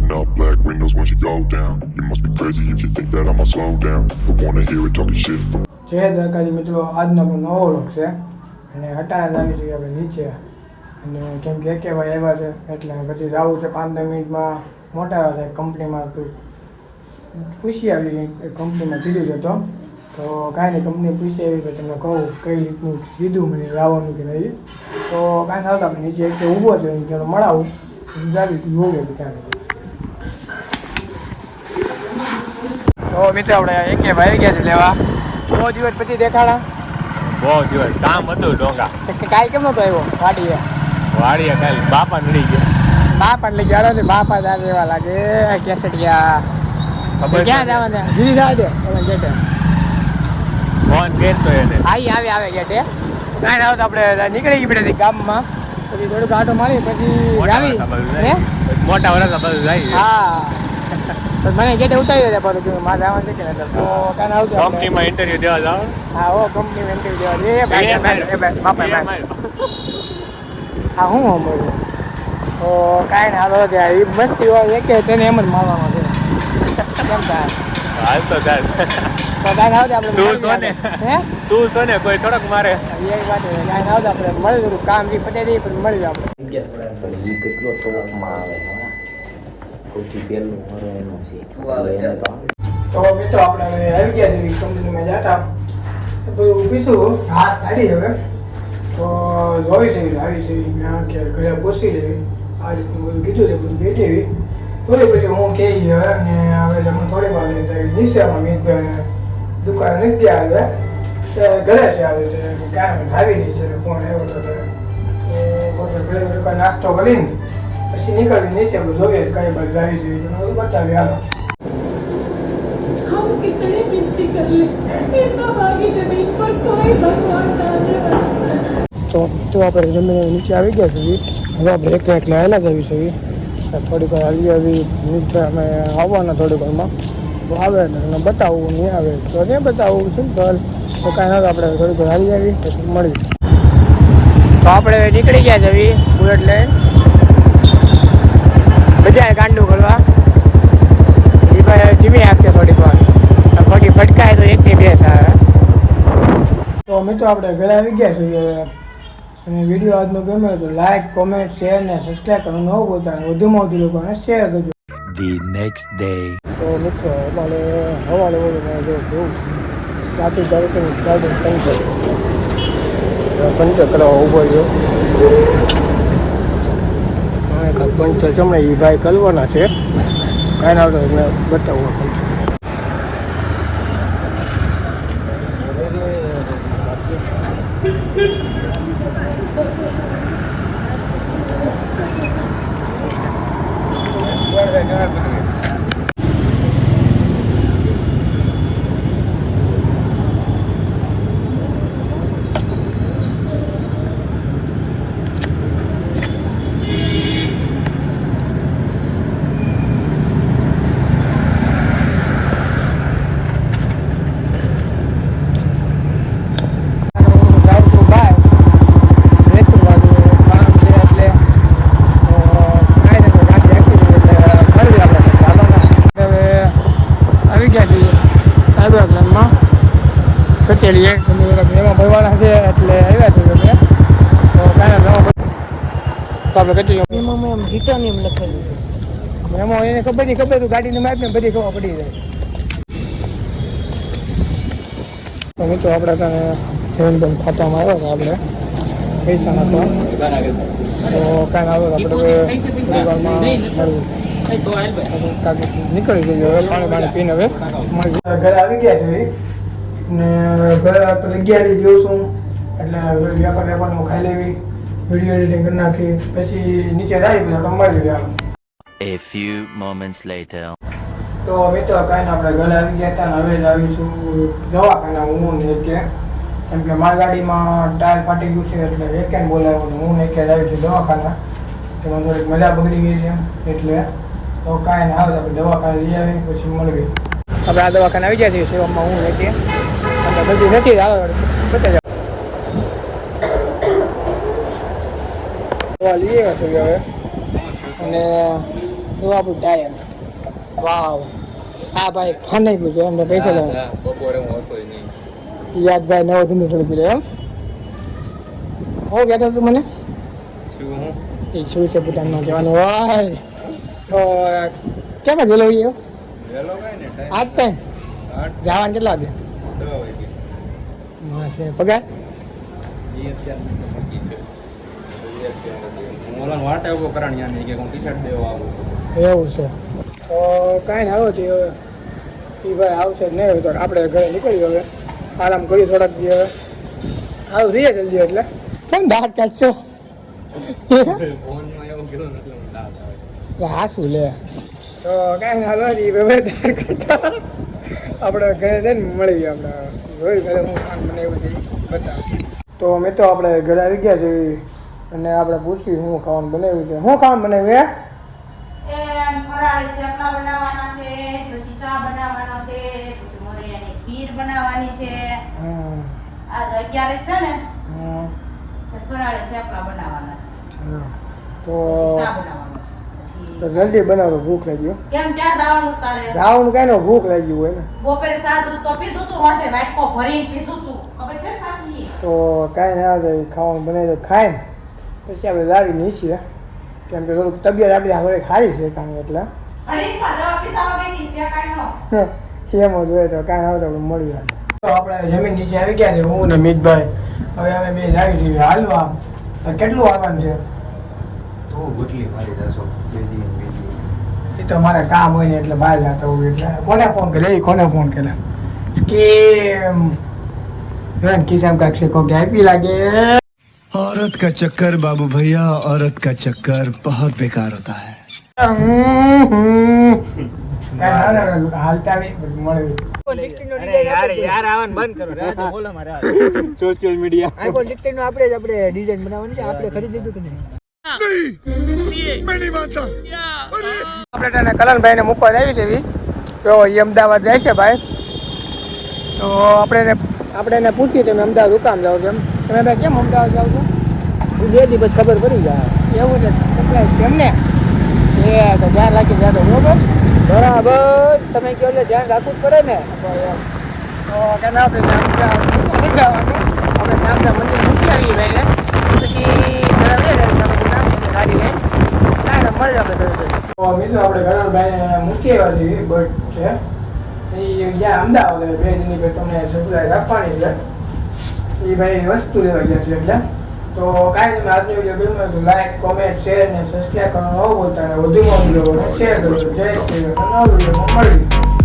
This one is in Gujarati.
Rolling up black windows once you go down. You must be crazy if you think that I'ma slow down. Don't wanna hear it talking shit from. જય દ્વારકાજી મિત્રો, આજનો આપણો નવો વ્લોગ છે અને હટાણા જ આવી છીએ આપણે નીચે. અને કેમ કે ભાઈ આવ્યા છે એટલે પછી જવું છે 5-10 મિનિટમાં મોટા કંપનીમાં પૂછી આવી. કંપનીમાં કીધું છે તો કાંઈ નહીં, કંપની પૂછી આવી કે તમને કહું કઈ રીતનું કીધું મને આવવાનું કે નહીં. તો કાંઈ થતું આપણે નીચે એક ઊભો છે ચાલો મળાવું જાવી જોગે ક્યાં. તો મિત્રો આપણે એકે ભાઈ ગયા છે લેવા. બહુ દિવસ પછી દેખાડા. બહુ દિવસ કામ હતું ડોંગા. કાલ કેમ નતો આવ્યો વાડીએ? કાલ બાપા નડી ગયા. બાપા એટલે ગયા ને બાપા જ એવા લાગે કેસડિયા. ખબર ક્યાં જવાના? જીરી જવા દે ઓલા ગેટે. ફોન કરતો એને. આવે ગેટે. કાંઈ ના તો આપણે નીકળી ગઈ પડે ગામમાં. પછી થોડુંક આટો મારી પછી આવી મોટા વરસ બધું જાય. હા મને ગેટે ઉતારી દે પણ મારે જવાનું છે કે નહીં તો કાંઈ આવતું કંપનીમાં ઇન્ટરવ્યુ દેવા જાવ. હા ઓ કંપનીમાં ઇન્ટરવ્યુ દેવા દે બાપા હા હું મળ્યું તો કાંઈ ના હાલો ત્યાં એ મસ્તી હોય કે તેને એમ જ મારવાનો છે કેમ થાય હાલ તો ચાલ તો કાંઈ આવતે આપણે તું છો ને કોઈ થોડોક મારે એક વાત કાંઈ આવતે આપણે મળી જતું કામ બી પતાવી દઈએ પછી મળી જાય આપણે. કેટલો ટોપમાં આવે સૌથી પહેલું મારો એનો છે તો મિત્રો આપણે હવે આવી ગયા છે કંપનીમાં જતા બધું ઊભીશું હાથ કાઢી હવે તો જોઈ છે આવી છે ના કે ઘરે પોસી લેવી આ રીતનું બધું કીધું છે બધું બેઠી એવી થોડી પછી હું કહી ગયો અને હવે તમે થોડી વાર લેતા નીચેમાં મિતભાઈ દુકાન નથી ગયા હવે ઘરે છે આવે છે ક્યાં ભાવી નહીં છે ફોન આવ્યો તો ઘરે દુકાન નાસ્તો કરીને પછી નીકળી નીચે બધું જોઈએ કઈ બાજુ આવી છે બધું બતાવી હાલો. हम कितने मिस्ती कर ले इस आगे जमीन पर कोई भगवान ना તો આપણે જમીન નીચે આવી ગયા છીએ. હવે આપણે એકલા હેલા જ આવી છીએ. થોડીક વાર આવી નીચે અમે આવવાના થોડીક વારમાં તો આવે ને બતાવવું નહીં આવે તો નહીં બતાવવું સિમ્પલ. તો કાંઈ ના આપણે થોડીક વાર હાલી આવી પછી મળી. તો આપણે નીકળી ગયા છીએ બુલેટ લઈને બધા ગાંડું કરવા. એ ભાઈ ધીમી આપશે થોડીક વાર ખોટી ફટકાય તો એકથી બે થાય. તો મિત્રો આપણે ઘરે આવી ગયા છીએ અને વિડીયો આજનો ગમે તો લાઈક કોમેન્ટ શેર ને સબસ્ક્રાઈબ કરવાનું ન ભૂલતા વધુમાં વધુ લોકોને શેર કરજો. The next day. તો મિત્રો અમારે હવારે જોવું રાત્રિ તારીખે ગાર્ડન પંચર કરવા ઊભો રહ્યો. પંચર ચમડે એ ભાઈ કરવાના છે કાંઈ ના આવતો બતાવું પંચર. કચેરીએ એમાં ભરવાના છે એટલે આવ્યા છે તમે તો કાંઈ તો આપણે કચેરી એમ રિટર્ન લખેલું છે એમાં એને ખબર ગાડીની માપ ને બધી ખબર પડી જાય. તો મિત્રો આપણે ત્યાં જૈનભાઈ ખાતામાં આવ્યો હતો આપણે પૈસા નાખવા તો કાંઈ આવ્યો આપણે પરિવારમાં મળ્યું નીકળી ગયું. હવે પાણી પીને હવે ઘરે આવી ગયા છે ને ઘરે આપણે 11 જોશું એટલે વ્યાપારનું ખાઈ લેવી વિડીયો એડિટિંગ કરી નાખી પછી નીચે આવી બધા મળી ગયા. A few moments later. તો મિત્રો કાંઈ આપણે ઘરે આવી ગયા હતા ને હવે જ આવીશું દવાખાના હું ને કે કેમ કે મારી ગાડીમાં ટાયર ફાટી ગયું છે એટલે એકેને બોલાવ્યું હું ને કે આવી છું દવાખાના તેમાં થોડીક મજા બગડી ગઈ છે એટલે તો કાંઈ ના આવે આપણે દવાખાને લઈ આવી પછી મળવી. આપણે આ દવાખાને આવી ગયા છીએ સેવામાં હું ને કે બધી નથી હાલો બતા જાવ દવા લઈએ તો હવે અને એવું આપણું ટાયર વાવ આ ભાઈ ખાને ગયું છે એમને પૈસા લેવા બપોરે હું હતો નહીં. યાદ ભાઈ નવો ધંધો ચાલુ કર્યો એમ હું કહેતો તું મને શું હું એ શું છે પોતાનું કહેવાનું હોય તો કેમ જ વેલો ગયો વહેલો કાંઈ ને ટાઈમ આજ ટાઈમ જવાનું કેટલા વાગે 10 વાગે. હા છે પગાર એ અત્યારે નક્કી છે. એ અત્યારે નથી. હું ઓલા વાટે ઉભો કરાણ યાર નહીં કે હું ટી-શર્ટ દેવા આવું. એવું છે તો કાંઈ ના આવતી હવે એ ભાઈ આવશે જ નહીં હોય તો આપણે ઘરે નીકળી હવે આરામ કરી થોડાક દી હવે આવું રહીએ જલ્દી એટલે કેમ દાંત કાઢશો ફોનમાં એવું કીધું ને એટલે હું દાંત આવે. હા શું લે તો કાંઈ ના લો ઈ હવે દાંત કાઢતા આપણે ઘરે જઈને મળી આપણે જોઈ ઘરે હું ખાન મને એવું છે બતાવ તો મિત્રો આપણે ઘરે આવી ગયા છે અને આપણે પૂછ્યું શું ખાવાનું બનાવ્યું છે શું ખાવાનું બનાવ્યું ફરાળી થેપલા બનાવવાના છે, પછી ચા બનાવવાનો છે, પછી મોરિયાની ખીર બનાવવાની છે. હમ આજ 11 છે ને હમ તો ફરાળી થેપલા બનાવવાના છે. તો પછી ચા બનાવવાનો છે. તો પછી જલ્દી બનાવો ભૂખ લાગી હો. કેમ ક્યાં જવાનું છે તારે? જવાનું કાંઈ નો ભૂખ લાગી હોય ને બપોરે સાદું તો પીધું તું, હોટે વાટકો ભરીને પીધું તું. ખબર છે પાછી? તો કાંઈ ના થાય ખાવાનું બનાવી તો ખાય ને પછી આપણે લાવી નીચે કેમ કે થોડુંક તબિયત આપણી હવે સારી છે કારણ એટલે હરીફમાં દવા પીધા વગરની બે કાંઈ નો. એમ જ હોય તો કાંઈ ના હોય તો આપણે મળી આવે તો આપણે જમીન નીચે આવી ગયા છે હું ને મિતભાઈ હવે અમે બે લાવી છીએ હાલવા કેટલું હાલવાનું છે તો ગુટલી મારી જશો બેદી એ તો મારે કામ હોય ને એટલે બહાર જતા હોય એટલે કોને ફોન કરે કોને ફોન કરે કે ખિસ્સામાં કાંઈક છે કોક આપી લાગે औरत का चक्कर बाबू भैया औरत का चक्कर बहुत बेकार होता है હાલતા આવી મળે સોશિયલ મીડિયા આઈફોન 16 નું આપણે ડિઝાઇન બનાવવાની છે આપણે ખરીદી દીધું કે નહીં આપણે તને કલનભાઈને મૂકવા આવી છે એવી તો એ અમદાવાદ જાય છે ભાઈ તો આપણે એને પૂછીએ તમે અમદાવાદ હું કામ જાઓ છો એમ તમે ભાઈ કેમ અમદાવાદ જાઓ છો હું 2 દિવસ ખબર પડી જાય એવું છે સપ્લાય છે એમને એ તો ધ્યાન રાખી જાતો બરોબર બરાબર તમે કહો એટલે ધ્યાન રાખવું જ પડે ને તો કે ના આપણે નથી જવાનું આપણે સામના મંદિર મૂકી આવીએ ભાઈને પછી ગાડી લઈને ના મળી આપણે મિત્રો આપણે ઘણા ભાઈને મૂકી આવ્યા છીએ બટ છે એ જ્યાં અમદાવાદ 2 દિનની પર તમને સપ્લાય રાખવાની છે એ ભાઈ વસ્તુ લેવા ગયા છે એટલે તો કાંઈ તમે આજનો વિડીયો ગમ્યો તો લાઈક કોમેન્ટ શેર ને સબસ્ક્રાઈબ કરવાનું ન ભૂલતા અને વધુમાં વધુ શેર કરો જય શ્રી કૃષ્ણ. નવા વિડીયોમાં મળીએ.